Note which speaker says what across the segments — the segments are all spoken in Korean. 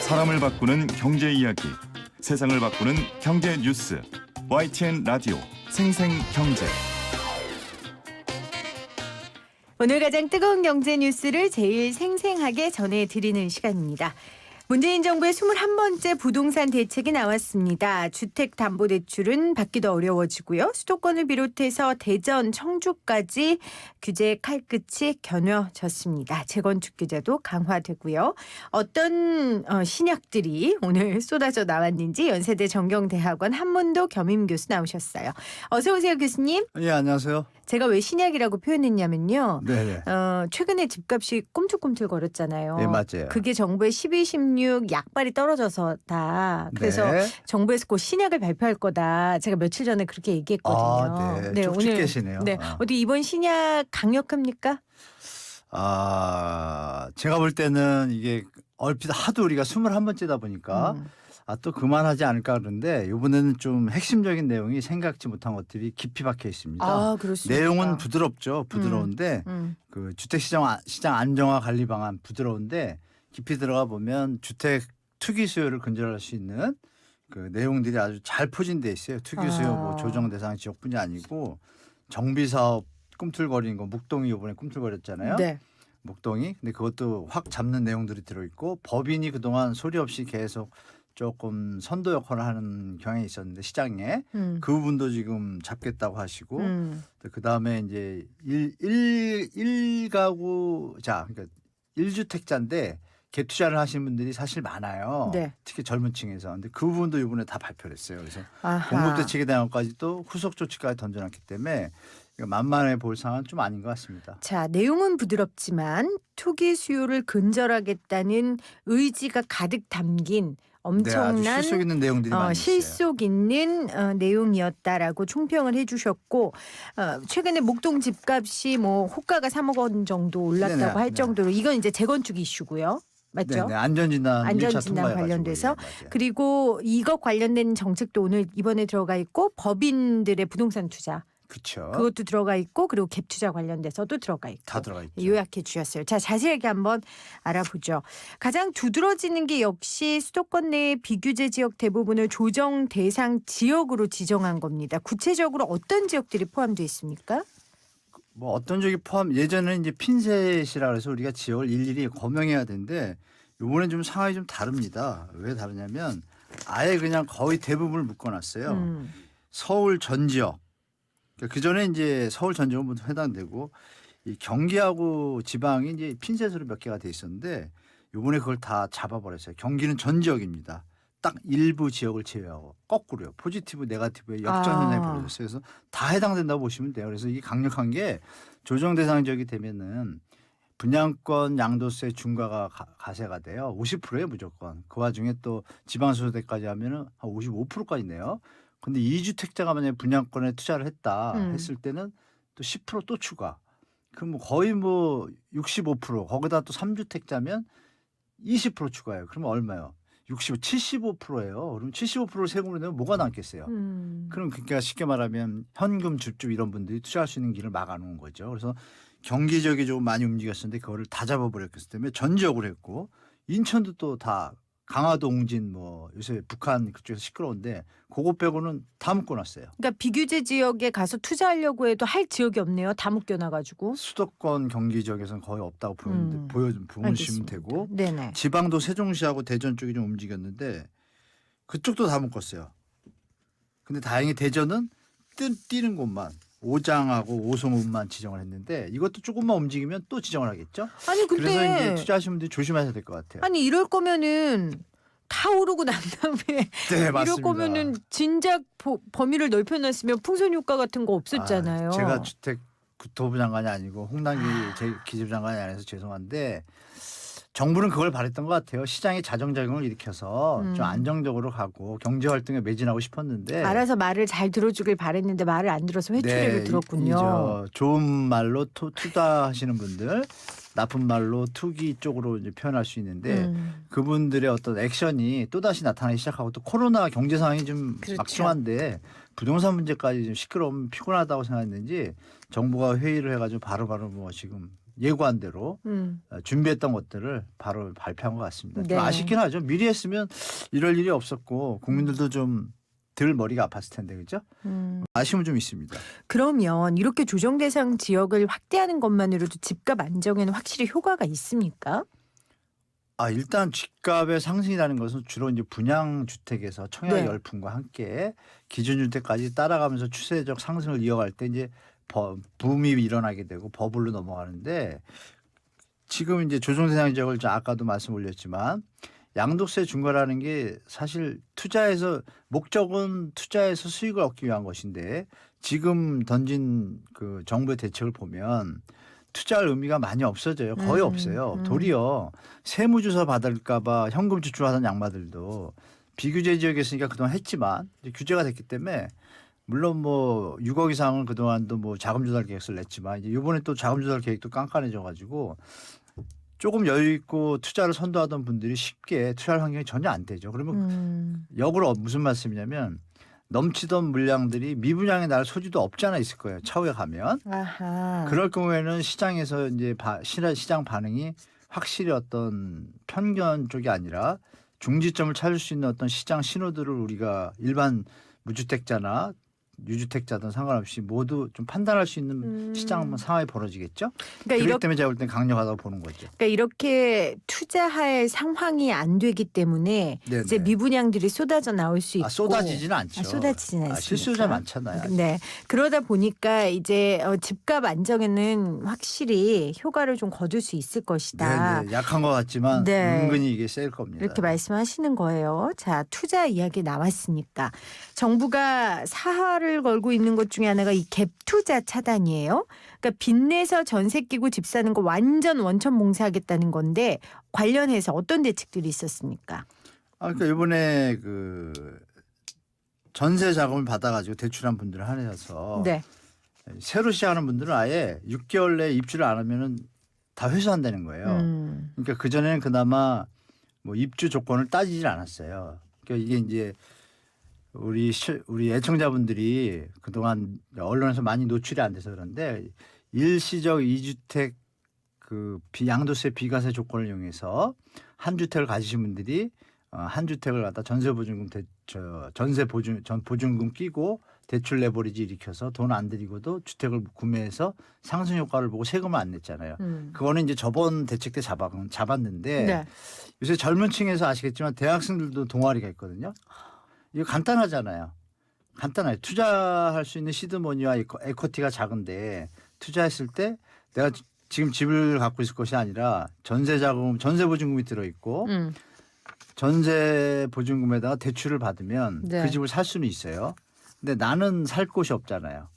Speaker 1: 사람을 바꾸는 경제 이야기, 세상을 바꾸는 경제 뉴스, YTN 라디오 생생경제.
Speaker 2: 오늘 가장 뜨거운 경제 뉴스를 제일 생생하게 전해드리는 시간입니다. 문재인 정부의 21번째 부동산 대책이 나왔습니다. 주택담보대출은 받기도 어려워지고요. 수도권을 비롯해서 대전, 청주까지 규제 칼끝이 겨눠졌습니다. 재건축 규제도 강화되고요. 어떤 신약들이 오늘 쏟아져 나왔는지 연세대 정경대학원 한문도 겸임 교수 나오셨어요. 어서 오세요, 교수님.
Speaker 3: 예, 안녕하세요.
Speaker 2: 제가 왜 신약이라고 표현했냐면요.
Speaker 3: 네.
Speaker 2: 최근에 집값이 꿈틀꿈틀거렸잖아요.
Speaker 3: 네, 맞아요.
Speaker 2: 그게 정부의 12.16 약발이 떨어져서다. 그래서
Speaker 3: 네.
Speaker 2: 정부에서 곧 신약을 발표할 거다. 제가 며칠 전에 그렇게 얘기했거든요.
Speaker 3: 네. 쪽집 계시네요.
Speaker 2: 네. 어디 이번 신약 강력합니까?
Speaker 3: 제가 볼 때는 이게 얼핏 하도 우리가 21번째다 보니까 또 그만하지 않을까 그러는데 이번에는 좀 핵심적인 내용이 생각지 못한 것들이 깊이 박혀 있습니다.
Speaker 2: 그렇습니다.
Speaker 3: 내용은 부드럽죠. 부드러운데 그 주택시장 안정화 관리 방안 부드러운데 깊이 들어가 보면 주택 투기 수요를 근절할 수 있는 그 내용들이 아주 잘 포진돼 있어요. 투기 수요 뭐 조정 대상 지역뿐이 아니고 정비 사업 꿈틀거리는 거 묵동이 이번에 꿈틀거렸잖아요.
Speaker 2: 네.
Speaker 3: 묵동이. 근데 그것도 확 잡는 내용들이 들어 있고 법인이 그동안 소리 없이 계속 조금 선도 역할을 하는 경향이 있었는데 시장에 그 부분도 지금 잡겠다고 하시고 그다음에 이제 일가구자 그러니까 1주택자인데 갭투자를 하시는 분들이 사실 많아요.
Speaker 2: 네.
Speaker 3: 특히 젊은 층에서. 근데 그 부분도 이번에 다 발표를 했어요. 그래서
Speaker 2: 아하.
Speaker 3: 공급대책에 대한 것까지도 후속 조치까지 던져놨기 때문에 만만해 볼 상황은 좀 아닌 것 같습니다.
Speaker 2: 자, 내용은 부드럽지만 투기 수요를 근절하겠다는 의지가 가득 담긴 엄청난
Speaker 3: 네, 아주 실속 있는 내용들이 많이 있어요.
Speaker 2: 실속 있는 내용이었다라고 총평을 해주셨고 최근에 목동 집값이 뭐 호가가 3억 원 정도 올랐다고
Speaker 3: 네네,
Speaker 2: 할
Speaker 3: 네.
Speaker 2: 정도로 이건 이제 재건축 이슈고요. 맞죠?
Speaker 3: 네, 안전진단
Speaker 2: 안전진단 관련돼서 그리고 이것 관련된 정책도 오늘 이번에 들어가 있고 법인들의 부동산 투자
Speaker 3: 그렇죠.
Speaker 2: 그것도 들어가 있고 그리고 갭 투자 관련돼서도 들어가 있고
Speaker 3: 다 들어가 있죠.
Speaker 2: 요약해 주셨어요. 자, 자세하게 한번 알아보죠. 가장 두드러지는 게 역시 수도권 내 비규제 지역 대부분을 조정 대상 지역으로 지정한 겁니다. 구체적으로 어떤 지역들이 포함되어 있습니까?
Speaker 3: 뭐 어떤 지역이 포함 예전에는 이제 핀셋이라 그래서 우리가 지역을 일일이 거명해야 되는데 이번엔 좀 상황이 좀 다릅니다. 왜 다르냐면 아예 그냥 거의 대부분을 묶어놨어요. 서울 전 지역. 그 전에 이제 서울 전 지역은 모두 해당되고 이 경기하고 지방이 이제 핀셋으로 몇 개가 돼 있었는데 이번에 그걸 다 잡아버렸어요. 경기는 전 지역입니다. 딱 일부 지역을 제외하고 거꾸로요. 포지티브, 네거티브의 역전 현상이 벌어졌어요. 그래서 다 해당된다고 보시면 돼요. 그래서 이게 강력한 게 조정 대상 지역이 되면은 분양권 양도세 중과가 가세가 돼요. 50%예요 무조건. 그 와중에 또 지방소득세까지 하면은 한 55%까지 내요. 근데 2주택자가 만약에 분양권에 투자를 했다 했을 때는 또 10% 또 추가. 그럼 뭐 거의 뭐 65% 거기다 또 3주택자면 20% 추가해요. 그러면 얼마요? 75예요. 그럼 75%를 세금으로 내면 뭐가 남겠어요? 그럼 그러니까 쉽게 말하면 현금 줍줍 이런 분들이 투자할 수 있는 길을 막아놓은 거죠. 그래서 경기 지역이 좀 많이 움직였었는데 그거를 다 잡아버렸기 때문에 전 지역으로 했고 인천도 또 다 강화도 옹진 뭐 요새 북한 그쪽에서 시끄러운데 그거 빼고는 다 묶어놨어요.
Speaker 2: 그러니까 비규제 지역에 가서 투자하려고 해도 할 지역이 없네요. 다 묶여놔가지고.
Speaker 3: 수도권 경기 지역에서는 거의 없다고 보시면 되고
Speaker 2: 네네.
Speaker 3: 지방도 세종시하고 대전 쪽이 좀 움직였는데 그쪽도 다 묶었어요. 근데 다행히 대전은 뛰는 곳만 오장하고 오송읍만 지정을 했는데 이것도 조금만 움직이면 또 지정을 하겠죠.
Speaker 2: 아니 근데
Speaker 3: 그래서 이제 투자하시는 분들이 조심하셔야 될 것 같아요.
Speaker 2: 아니 이럴 거면은 다 오르고 난 다음에
Speaker 3: 네,
Speaker 2: 이럴
Speaker 3: 맞습니다.
Speaker 2: 거면은 진작 범위를 넓혀놨으면 풍선 효과 같은 거 없었잖아요.
Speaker 3: 제가 주택 국토부 장관이 아니고 홍남기 제 기재부 장관이 아니라서 죄송한데 정부는 그걸 바랬던 것 같아요. 시장의 자정작용을 일으켜서 좀 안정적으로 가고 경제활동에 매진하고 싶었는데
Speaker 2: 알아서 말을 잘 들어주길 바랬는데 말을 안 들어서 회초리를 들었군요.
Speaker 3: 좋은 말로 투자하시는 분들 나쁜 말로 투기 쪽으로 이제 표현할 수 있는데 그분들의 어떤 액션이 또 다시 나타나기 시작하고 또 코로나 경제 상황이 좀
Speaker 2: 그렇죠.
Speaker 3: 막중한데 부동산 문제까지 좀 시끄러우면 피곤하다고 생각했는지 정부가 회의를 해가지고 바로바로 뭐 지금 예고한 대로 준비했던 것들을 바로 발표한 것 같습니다. 좀
Speaker 2: 네.
Speaker 3: 아쉽긴 하죠. 미리 했으면 이럴 일이 없었고 국민들도 좀 덜 머리가 아팠을 텐데 그죠? 아쉬움은 좀 있습니다.
Speaker 2: 그러면 이렇게 조정 대상 지역을 확대하는 것만으로도 집값 안정에는 확실히 효과가 있습니까?
Speaker 3: 일단 집값의 상승이라는 것은 주로 이제 분양 주택에서 청약
Speaker 2: 네.
Speaker 3: 열풍과 함께 기준 주택까지 따라가면서 추세적 상승을 이어갈 때 이제 붐이 일어나게 되고 버블로 넘어가는데 지금 이제 조정 대상 지역을 아까도 말씀 올렸지만 양도세 중과라는 게 사실 투자에서 목적은 투자에서 수익을 얻기 위한 것인데 지금 던진 그 정부의 대책을 보면 투자할 의미가 많이 없어져요. 거의 없어요. 도리어 세무조사 받을까 봐 현금 지출하던 양반들도 비규제 지역에 있으니까 그동안 했지만 이제 규제가 됐기 때문에 물론 뭐 6억 이상은 그동안도 뭐 자금 조달 계획서를 냈지만 이제 이번에 또 자금 조달 계획도 깐깐해져 가지고 조금 여유 있고 투자를 선도하던 분들이 쉽게 투자할 환경이 전혀 안 되죠. 그러면 역으로 무슨 말씀이냐면 넘치던 물량들이 미분양에 날 소지도 없지 않아 있을 거예요. 차후에 가면.
Speaker 2: 아하.
Speaker 3: 그럴 경우에는 시장에서 이제 시장 반응이 확실히 어떤 편견 쪽이 아니라 중지점을 찾을 수 있는 어떤 시장 신호들을 우리가 일반 무주택자나 유주택자든 상관없이 모두 좀 판단할 수 있는 시장 상황이 벌어지겠죠.
Speaker 2: 그러니까
Speaker 3: 그렇기 때문에 제가 볼 땐 강력하다고 보는 거죠.
Speaker 2: 그러니까 이렇게 투자할 상황이 안 되기 때문에
Speaker 3: 네네.
Speaker 2: 이제 미분양들이 쏟아져 나올 수 있고
Speaker 3: 쏟아지지는 않죠.
Speaker 2: 쏟아지지는 않습니까?
Speaker 3: 실수요자 많잖아요.
Speaker 2: 네. 그러다 보니까 이제 집값 안정에는 확실히 효과를 좀 거둘 수 있을 것이다.
Speaker 3: 네네. 약한 것 같지만
Speaker 2: 네.
Speaker 3: 은근히 이게 셀 겁니다.
Speaker 2: 이렇게 말씀하시는 거예요. 자, 투자 이야기 나왔으니까 정부가 사활을 걸고 있는 것 중에 하나가 이 갭 투자 차단이에요. 그러니까 빚내서 전세 끼고 집 사는 거 완전 원천 봉쇄하겠다는 건데 관련해서 어떤 대책들이 있었습니까?
Speaker 3: 그러니까 이번에 그 전세 자금을 받아가지고 대출한 분들을 한해서
Speaker 2: 네.
Speaker 3: 새로 시작하는 분들은 아예 6개월 내에 입주를 안 하면은 다 회수한다는 거예요. 그러니까 그 전에는 그나마 뭐 입주 조건을 따지질 않았어요. 그러니까 이게 이제 우리 애청자분들이 그동안 언론에서 많이 노출이 안 돼서 그런데 일시적 2주택 그 양도세 비과세 조건을 이용해서 한 주택을 가지신 분들이 한 주택을 갖다 보증금 끼고 대출 레버리지 일으켜서 돈 안 들이고도 주택을 구매해서 상승 효과를 보고 세금을 안 냈잖아요. 그거는 이제 저번 대책 때 잡았는데
Speaker 2: 네.
Speaker 3: 요새 젊은 층에서 아시겠지만 대학생들도 동아리가 있거든요. 이거 간단하잖아요. 간단해요. 투자할 수 있는 시드머니와 에쿼티가 작은데 투자했을 때 내가 지금 집을 갖고 있을 것이 아니라 전세 보증금이 들어있고 전세 보증금에다가 대출을 받으면
Speaker 2: 네.
Speaker 3: 그 집을 살 수는 있어요. 근데 나는 살 곳이 없잖아요.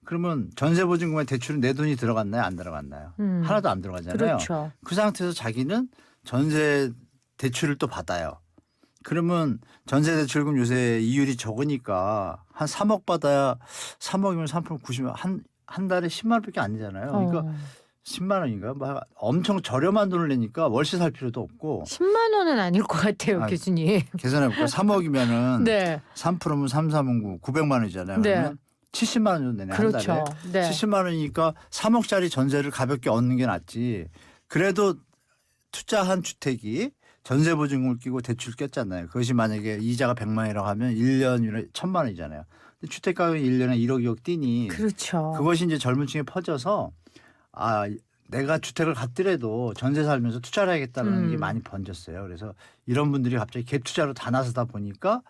Speaker 3: 그러면 전세 보증금에 대출은 내 돈이 들어갔나요? 안 들어갔나요? 하나도 안 들어가잖아요.
Speaker 2: 그렇죠.
Speaker 3: 그 상태에서 자기는 전세 대출을 또 받아요. 그러면 전세 대출금 요새 이율이 적으니까 한 3억 받아야 3억이면 3% 90만 한 달에 10만 원밖에 안 되잖아요. 그러니까 10만 원인가? 뭐 엄청 저렴한 돈을 내니까 월세 살 필요도 없고
Speaker 2: 10만 원은 아닐 것 같아요, 교수님.
Speaker 3: 계산해볼까요? 3억이면은
Speaker 2: 네.
Speaker 3: 3%면 3, 3은 9, 900만 원이잖아요.
Speaker 2: 네.
Speaker 3: 그러면 70만 원 정도 내네
Speaker 2: 그렇죠.
Speaker 3: 한 달에.
Speaker 2: 네.
Speaker 3: 70만 원이니까 3억짜리 전세를 가볍게 얻는 게 낫지. 그래도 투자한 주택이 전세 보증금을 끼고 대출 꼈잖아요. 그것이 만약에 이자가 100만 원이라고 하면 1년에 1000만 원이잖아요. 근데 주택 가격이 1년에 1억 2억 뛰니
Speaker 2: 그렇죠.
Speaker 3: 그것이 이제 젊은 층에 퍼져서 내가 주택을 갖더라도 전세 살면서 투자를 해야겠다는 게 많이 번졌어요. 그래서 이런 분들이 갑자기 갭 투자로 다 나서다 보니까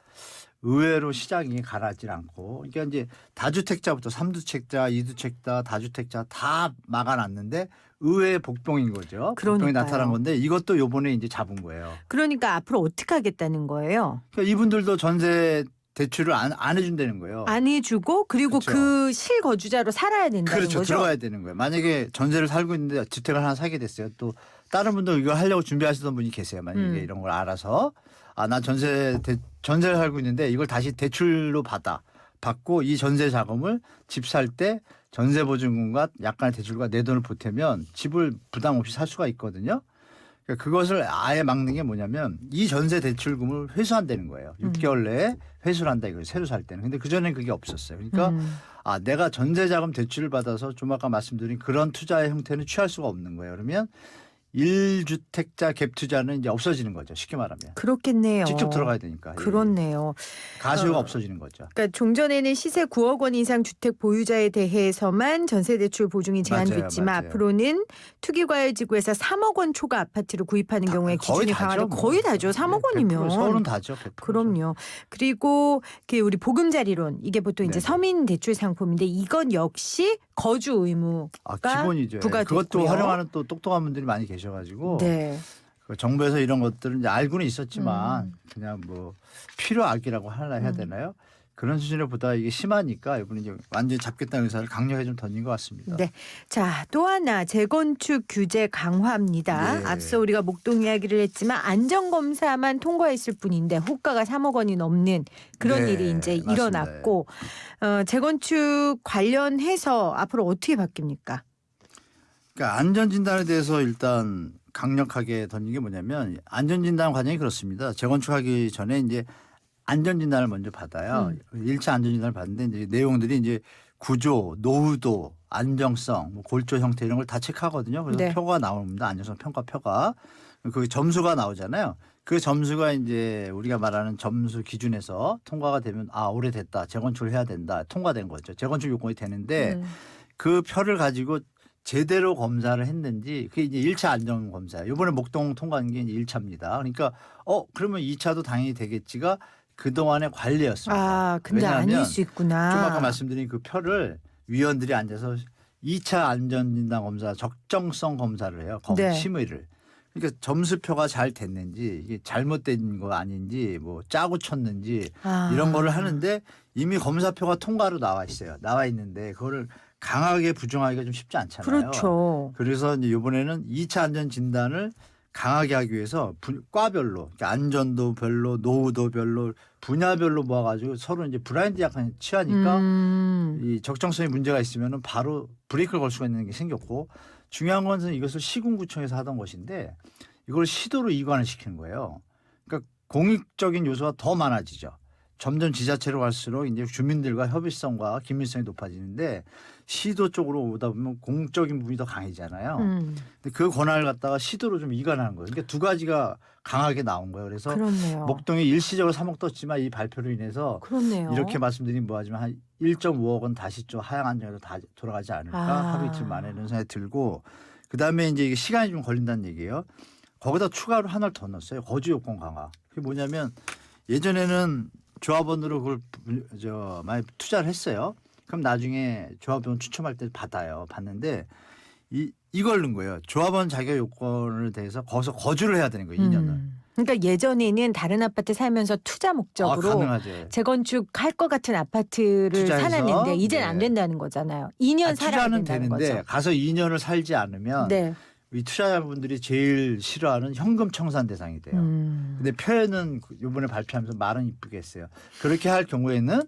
Speaker 3: 의외로 시장이 가라앉질 않고 그러니까 이제 다주택자부터 3주택자, 2주택자, 다주택자 다 막아놨는데 의외의 복병인 거죠. 복병이
Speaker 2: 그러니까요.
Speaker 3: 나타난 건데 이것도 요번에 이제 잡은 거예요.
Speaker 2: 그러니까 앞으로 어떻게 하겠다는 거예요?
Speaker 3: 그러니까 이분들도 전세 대출을 안 해준다는 거예요.
Speaker 2: 안 해주고 그리고
Speaker 3: 그렇죠.
Speaker 2: 그 실거주자로 살아야 된다는
Speaker 3: 그렇죠.
Speaker 2: 거죠?
Speaker 3: 들어가야 되는 거예요. 만약에 전세를 살고 있는데 주택을 하나 사게 됐어요. 또 다른 분도 이거 하려고 준비하시던 분이 계세요. 만약에 이런 걸 알아서 나 전세를 살고 있는데 이걸 다시 대출로 받고 이 전세 자금을 집 살 때 전세보증금과 약간의 대출과 내 돈을 보태면 집을 부담 없이 살 수가 있거든요. 그러니까 그것을 아예 막는 게 뭐냐면 이 전세 대출금을 회수한다는 거예요. 6개월 내에 회수를 한다 이거예요. 새로 살 때는. 근데 그전에는 그게 없었어요. 그러니까 내가 전세자금 대출을 받아서 좀 아까 말씀드린 그런 투자의 형태는 취할 수가 없는 거예요. 그러면 1주택자 갭 투자는 이제 없어지는 거죠. 쉽게 말하면.
Speaker 2: 그렇겠네요.
Speaker 3: 직접 들어가야 되니까.
Speaker 2: 그렇네요.
Speaker 3: 가수요가 없어지는 거죠.
Speaker 2: 그러니까 종전에는 시세 9억 원 이상 주택 보유자에 대해서만 전세대출 보증이 제한됐지만
Speaker 3: 맞아요.
Speaker 2: 앞으로는 투기과열지구에서 3억 원 초과 아파트를 구입하는 경우에
Speaker 3: 거의
Speaker 2: 기준이
Speaker 3: 다죠,
Speaker 2: 강화되고
Speaker 3: 뭐.
Speaker 2: 거의 다죠. 3억
Speaker 3: 100%,
Speaker 2: 원이면.
Speaker 3: 서울은 다죠. 100%죠.
Speaker 2: 그럼요. 그리고 그 우리 보금자리론 이게 보통 이제
Speaker 3: 네네.
Speaker 2: 서민 대출 상품인데 이건 역시 거주 의무가
Speaker 3: 기본이죠.
Speaker 2: 부과됐고요.
Speaker 3: 그것도 활용하는 또 똑똑한 분들이 많이 계셔가지고
Speaker 2: 네.
Speaker 3: 그 정부에서 이런 것들은 이제 알고는 있었지만 그냥 뭐 필요악이라고 하나 해야 되나요? 그런 수준에 보다 이게 심하니까 이분이 이제 완전히 잡겠다는 의사를 강력하게 좀 던진 것 같습니다.
Speaker 2: 네. 자, 또 하나 재건축 규제 강화입니다.
Speaker 3: 네.
Speaker 2: 앞서 우리가 목동 이야기를 했지만 안전검사만 통과했을 뿐인데 호가가 3억 원이 넘는 그런
Speaker 3: 네,
Speaker 2: 일이 이제
Speaker 3: 맞습니다.
Speaker 2: 일어났고 재건축 관련해서 앞으로 어떻게 바뀝니까?
Speaker 3: 그러니까 안전진단에 대해서 일단 강력하게 던진 게 뭐냐면 안전진단 과정이 그렇습니다. 재건축하기 전에 이제 안전진단을 먼저 받아요. 1차 안전진단을 받는데 이제 내용들이 이제 구조, 노후도, 안정성, 뭐 골조 형태 이런 걸 다 체크하거든요. 그래서
Speaker 2: 네.
Speaker 3: 표가 나옵니다. 안정성 평가 표가. 그 점수가 나오잖아요. 그 점수가 이제 우리가 말하는 점수 기준에서 통과가 되면 오래됐다. 재건축을 해야 된다. 통과된 거죠. 재건축 요건이 되는데 그 표를 가지고 제대로 검사를 했는지 그게 이제 1차 안전 검사. 이번에 목동 통과한 게 이제 1차입니다. 그러니까 그러면 2차도 당연히 되겠지가 그동안의 관리였습니다.
Speaker 2: 근데
Speaker 3: 왜냐하면
Speaker 2: 아닐 수 있구나.
Speaker 3: 좀 아까 말씀드린 그 표를 위원들이 앉아서 2차 안전진단 검사 적정성 검사를 해요.
Speaker 2: 네.
Speaker 3: 심의를. 그러니까 점수표가 잘 됐는지 이게 잘못된 거 아닌지 뭐 짜고 쳤는지 이런 거를 하는데 이미 검사표가 통과로 나와 있어요. 나와 있는데 그거를 강하게 부정하기가 좀 쉽지 않잖아요.
Speaker 2: 그렇죠.
Speaker 3: 그래서 이제 이번에는 2차 안전 진단을 강하게 하기 위해서 과별로 그러니까 안전도별로 노후도별로 분야별로 모아가지고 서로 이제 브라인드 약간 취하니까 이 적정성에 문제가 있으면은 바로 브레이크를 걸 수가 있는 게 생겼고 중요한 것은 이것을 시군구청에서 하던 것인데 이걸 시도로 이관을 시키는 거예요. 그러니까 공익적인 요소가 더 많아지죠. 점점 지자체로 갈수록 이제 주민들과 협의성과 긴밀성이 높아지는데 시도 쪽으로 오다 보면 공적인 부분이 더 강해지잖아요. 근데 그 권한을 갖다가 시도로 좀 이관하는 거예요. 그러니까 두 가지가 강하게 나온 거예요. 그래서
Speaker 2: 그렇네요.
Speaker 3: 목동이 일시적으로 3억 떴지만 이 발표로 인해서
Speaker 2: 그렇네요.
Speaker 3: 이렇게 말씀드린 뭐하지만 한 1.5억 원 다시 좀 하향 안정에도 다 돌아가지 않을까 하루 이틀 만에 이런 생각이 들고 그다음에 이제 이게 시간이 좀 걸린다는 얘기예요. 거기다 추가로 하나를 더 넣었어요. 거주 요건 강화. 그게 뭐냐면 예전에는 조합원으로 그걸 많이 투자를 했어요. 그럼 나중에 조합원 추첨할 때 받는데 이걸 넣은 거예요. 조합원 자격 요건을 대해서 거기서 거주를 해야 되는 거예요. 2년을.
Speaker 2: 그러니까 예전에는 다른 아파트 살면서 투자 목적으로
Speaker 3: 가능하죠.
Speaker 2: 재건축할 것 같은 아파트를
Speaker 3: 투자해서?
Speaker 2: 사놨는데 이제는
Speaker 3: 네.
Speaker 2: 안 된다는 거잖아요. 2년 살아야
Speaker 3: 투자는
Speaker 2: 된다는
Speaker 3: 되는데
Speaker 2: 거죠.
Speaker 3: 가서 2년을 살지 않으면
Speaker 2: 네.
Speaker 3: 이 투자자분들이 제일 싫어하는 현금 청산 대상이 돼요. 근데 표현은 이번에 발표하면서 말은 이쁘게 했어요. 그렇게 할 경우에는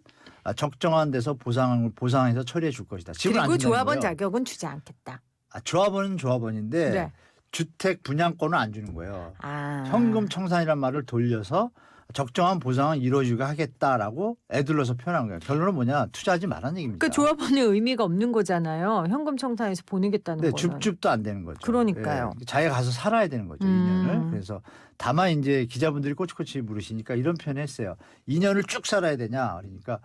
Speaker 3: 적정한 데서 보상해서 처리해 줄 것이다. 지금
Speaker 2: 그리고
Speaker 3: 안 준다는
Speaker 2: 조합원
Speaker 3: 거예요.
Speaker 2: 자격은 주지 않겠다.
Speaker 3: 조합원은 조합원인데
Speaker 2: 네.
Speaker 3: 주택 분양권은 안 주는 거예요.
Speaker 2: 아.
Speaker 3: 현금 청산이란 말을 돌려서 적정한 보상은 이루어지게 하겠다라고 애둘러서 표현한 거예요. 결론은 뭐냐? 투자하지 말라는 얘기입니다.
Speaker 2: 그 조합원의 의미가 없는 거잖아요. 현금 청산해서 보내겠다는
Speaker 3: 네,
Speaker 2: 거는.
Speaker 3: 줍줍도 안 되는 거죠.
Speaker 2: 그러니까요.
Speaker 3: 예, 자기가 가서 살아야 되는 거죠. 2년을. 그래서 다만 이제 기자분들이 꼬치꼬치 물으시니까 이런 표현을 했어요. 2년을 쭉 살아야 되냐? 그러니까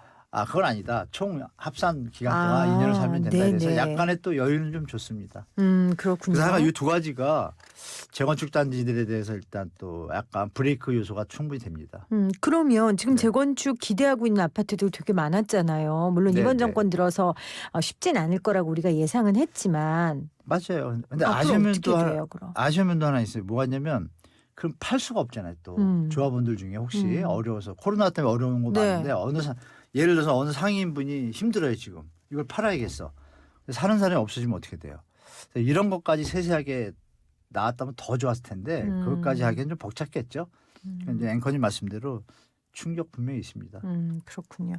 Speaker 3: 그건 아니다. 총 합산 기간 동안 2년을 살면 된다.
Speaker 2: 네네.
Speaker 3: 그래서 약간의 또 여유는 좀 줬습니다.
Speaker 2: 그렇군요.
Speaker 3: 그래서 하나 이 두 가지가 재건축 단지들에 대해서 일단 또 약간 브레이크 요소가 충분히 됩니다.
Speaker 2: 그러면 지금
Speaker 3: 네.
Speaker 2: 재건축 기대하고 있는 아파트들 되게 많았잖아요. 물론
Speaker 3: 네,
Speaker 2: 이번
Speaker 3: 네.
Speaker 2: 정권 들어서 쉽진 않을 거라고 우리가 예상은 했지만
Speaker 3: 맞아요. 근데
Speaker 2: 앞으로 어떻게 돼요, 그럼?
Speaker 3: 아쉬운 면도 하나 있어요. 뭐가 있냐면 그럼 팔 수가 없잖아요. 또 조합원들 중에 혹시 어려워서 코로나 때문에 어려운 거
Speaker 2: 네.
Speaker 3: 많은데 예를 들어서 어느 상인분이 힘들어요 지금. 이걸 팔아야겠어. 사는 사람이 없어지면 어떻게 돼요? 이런 것까지 세세하게 나왔다면 더 좋았을 텐데 그것까지 하기엔 좀 벅찼겠죠. 이제 앵커님 말씀대로 충격 분명히 있습니다.
Speaker 2: 그렇군요.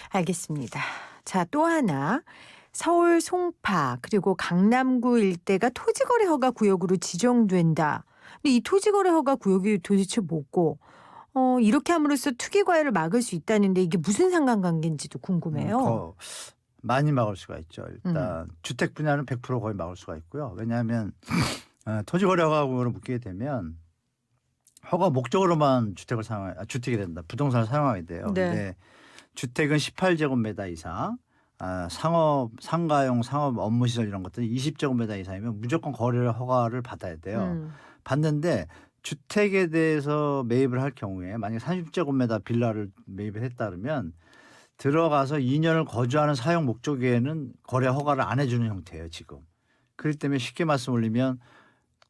Speaker 2: 알겠습니다. 자, 또 하나 서울 송파 그리고 강남구 일대가 토지거래 허가 구역으로 지정된다. 근데 이 토지거래 허가 구역이 도대체 뭐고 이렇게 함으로써 투기 과열을 막을 수 있다는데 이게 무슨 상관관계인지도 궁금해요.
Speaker 3: 많이 막을 수가 있죠. 일단 주택 분야는 100% 거의 막을 수가 있고요. 왜냐하면 토지거래 허가 구역으로 묶이게 되면 허가 목적으로만 주택이 된다. 부동산을 사용하게 돼요.
Speaker 2: 네.
Speaker 3: 근데 주택은 18제곱미터 이상, 상가용 상업 업무시설 이런 것들 20제곱미터 이상이면 무조건 거래 허가를 받아야 돼요. 받는데 주택에 대해서 매입을 할 경우에 만약에 30제곱미터 빌라를 매입을 했다 그러면 들어가서 2년을 거주하는 사용 목적에는 거래 허가를 안 해주는 형태예요 지금. 그렇기 때문에 쉽게 말씀 올리면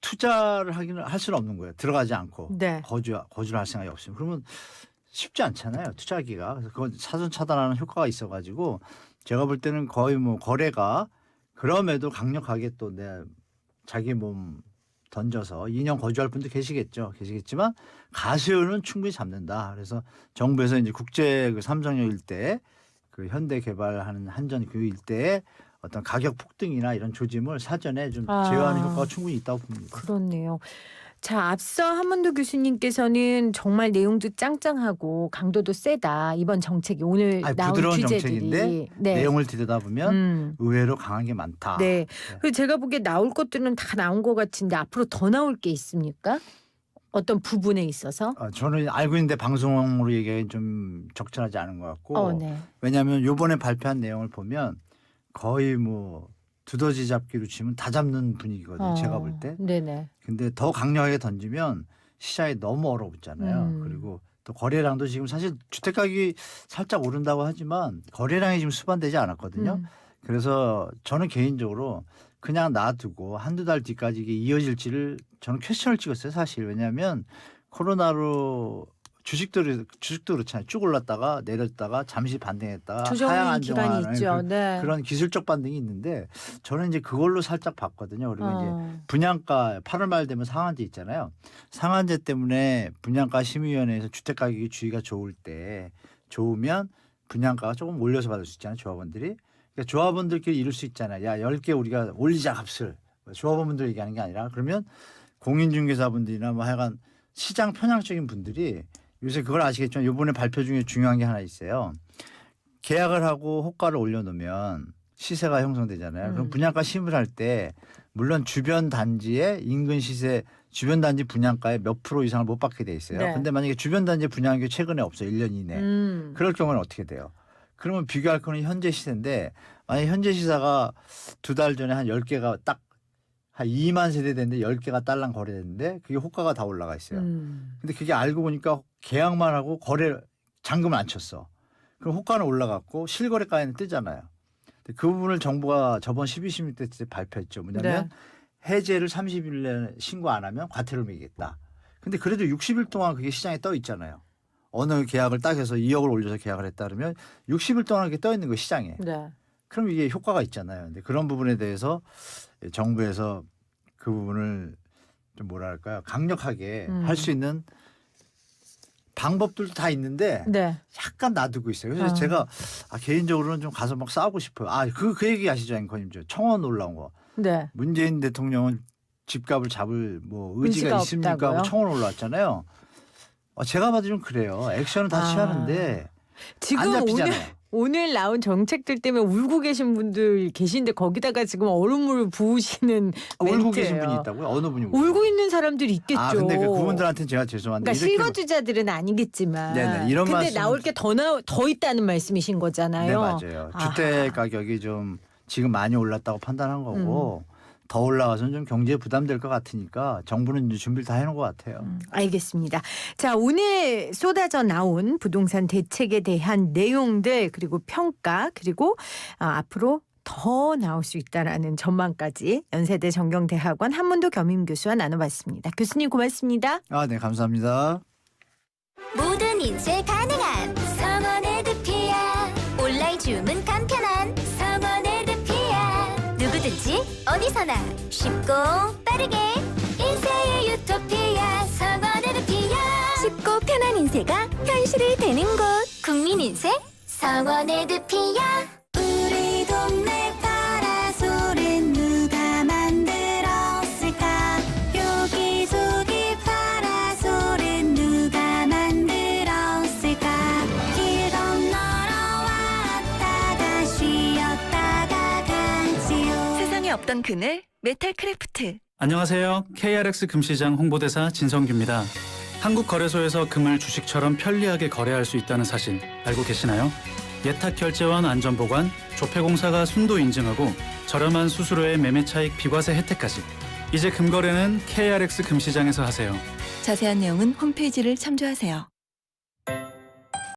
Speaker 3: 투자를 할 수는 없는 거예요. 들어가지 않고
Speaker 2: 네.
Speaker 3: 거주를 할 생각이 없으면. 그러면 쉽지 않잖아요. 투자하기가. 그래서 그건 사전 차단하는 효과가 있어가지고 제가 볼 때는 거의 뭐 거래가 그럼에도 강력하게 또 자기 몸 던져서 2년 거주할 분도 계시겠지만 가수요는 충분히 잡는다. 그래서 정부에서 이제 국제 그 삼성역 일대 그 현대 개발하는 한전 그 일대에 어떤 가격 폭등이나 이런 조짐을 사전에 좀 제어하는 효과가 충분히 있다고 봅니다.
Speaker 2: 그렇네요. 자, 앞서 한문도 교수님께서는 정말 내용도 짱짱하고 강도도 세다. 이번 정책이 오늘 나온
Speaker 3: 부드러운
Speaker 2: 주제들이.
Speaker 3: 정책인데
Speaker 2: 네.
Speaker 3: 내용을 들여다보면 의외로 강한 게 많다.
Speaker 2: 네. 그리고 제가 보기에 나올 것들은 다 나온 것 같은데 앞으로 더 나올 게 있습니까? 어떤 부분에 있어서?
Speaker 3: 저는 알고 있는데 방송으로 얘기하기는 좀 적절하지 않은 것 같고
Speaker 2: 네.
Speaker 3: 왜냐하면 이번에 발표한 내용을 보면 거의 뭐 두더지 잡기로 치면 다 잡는 분위기거든요. 제가 볼 때.
Speaker 2: 네네.
Speaker 3: 근데 더 강력하게 던지면 시장이 너무 얼어붙잖아요. 그리고 또 거래량도 지금 사실 주택 가격이 살짝 오른다고 하지만 거래량이 지금 수반되지 않았거든요. 그래서 저는 개인적으로 그냥 놔두고 한두 달 뒤까지 이게 이어질지를 저는 퀘스천을 찍었어요. 사실. 왜냐하면 코로나로 주식도 그렇잖아요. 쭉 올랐다가 내렸다가 잠시 반등했다가 하향
Speaker 2: 조정의 기간이
Speaker 3: 안정하는
Speaker 2: 있죠. 네.
Speaker 3: 그런 기술적 반등이 있는데 저는 이제 그걸로 살짝 봤거든요. 그리고 이제 분양가 8월 말 되면 상한제 있잖아요. 상한제 때문에 분양가 심의위원회에서 주택 가격이 주의가 좋으면 분양가가 조금 올려서 받을 수 있잖아요. 조합원들이. 그러니까 조합원들끼리 이룰 수 있잖아요. 야 10개 우리가 올리자 값을. 조합원분들 얘기하는 게 아니라 그러면 공인중개사분들이나 뭐 하여간 시장 편향적인 분들이 요새 그걸 아시겠지만 이번에 발표 중에 중요한 게 하나 있어요. 계약을 하고 호가를 올려놓으면 시세가 형성되잖아요. 그럼 분양가 심의를 할 때 물론 주변 단지의 인근 시세 주변 단지 분양가의 몇 프로 이상을 못 받게 돼 있어요.
Speaker 2: 네.
Speaker 3: 근데 만약에 주변 단지 분양이 최근에 없어요. 1년 이내. 그럴 경우는 어떻게 돼요? 그러면 비교할 거는 현재 시세인데 만약에 현재 시세가 두 달 전에 한 10개가 딱 한 2만 세대 됐는데 10개가 딸랑 거래됐는데 그게 호가가 다 올라가 있어요. 근데 그게 알고 보니까 계약만 하고 잔금을 안 쳤어. 그럼 호가는 올라갔고 실거래가에는 뜨잖아요. 그 부분을 정부가 저번 12.16 때 발표했죠. 뭐냐면 해제를 30일에 신고 안 하면 과태료를 매기겠다. 근데 그래도 60일 동안 그게 시장에 떠 있잖아요. 어느 계약을 딱 해서 2억을 올려서 계약을 했다 그러면 60일 동안 그게 떠 있는 거 시장에.
Speaker 2: 네.
Speaker 3: 그럼 이게 효과가 있잖아요. 근데 그런 부분에 대해서 정부에서 그 부분을 좀 뭐랄까요 강력하게 할 수 있는 방법들도 다 있는데 약간 놔두고 있어요. 그래서 제가 개인적으로는 좀 가서 막 싸우고 싶어요. 그 얘기 아시죠, 앵커님? 청원 올라온 거.
Speaker 2: 네.
Speaker 3: 문재인 대통령은 집값을 잡을 뭐 의지가 있습니까?
Speaker 2: 없다고요?
Speaker 3: 하고 청원 올라왔잖아요. 제가 봐도 좀 그래요. 액션은 다 취하는데
Speaker 2: 지금
Speaker 3: 안 잡히잖아요.
Speaker 2: 오늘 나온 정책들 때문에 울고 계신 분들 계신데 거기다가 지금 얼음물 부으시는
Speaker 3: 울고
Speaker 2: 멘트예요.
Speaker 3: 계신 분이 있다고요? 어느 분이
Speaker 2: 울고 있는 사람들이 있겠죠.
Speaker 3: 근데 그분들한테는 제가 죄송한데
Speaker 2: 그러니까 실거주자들은 아니겠지만.
Speaker 3: 네네, 이런
Speaker 2: 근데
Speaker 3: 말씀...
Speaker 2: 나올 게 더 있다는 말씀이신 거잖아요.
Speaker 3: 네, 맞아요. 주택 가격이 좀 지금 많이 올랐다고 판단한 거고 더 올라가서는 좀 경제에 부담될 것 같으니까 정부는 이제 준비를 다 해놓은 것 같아요.
Speaker 2: 알겠습니다. 자, 오늘 쏟아져 나온 부동산 대책에 대한 내용들 그리고 평가 그리고 앞으로 더 나올 수 있다라는 전망까지 연세대 정경대학원 한문도 겸임 교수와 나눠봤습니다. 교수님 고맙습니다.
Speaker 3: 네, 감사합니다.
Speaker 4: 모든 인쇄 가능한 성원 에드피아. 온라인 주문 간편한 성원 에드피아. 누구든지 어디서나 쉽고 빠르게 인쇄의 유토피아 성원 에드피아. 쉽고 편한 인쇄가 현실이 되는 곳 국민인쇄 성원 에드피아. 우리 동네
Speaker 5: 건강한 그늘 메탈크래프트.
Speaker 6: 안녕하세요. KRX 금시장 홍보대사 진성규입니다. 한국거래소에서 금을 주식처럼 편리하게 거래할 수 있다는 사실 알고 계시나요? 예탁 결제원 안전보관, 조폐공사가 순도 인증하고 저렴한 수수료에 매매 차익 비과세 혜택까지. 이제 금거래는 KRX 금시장에서 하세요.
Speaker 5: 자세한 내용은 홈페이지를 참조하세요.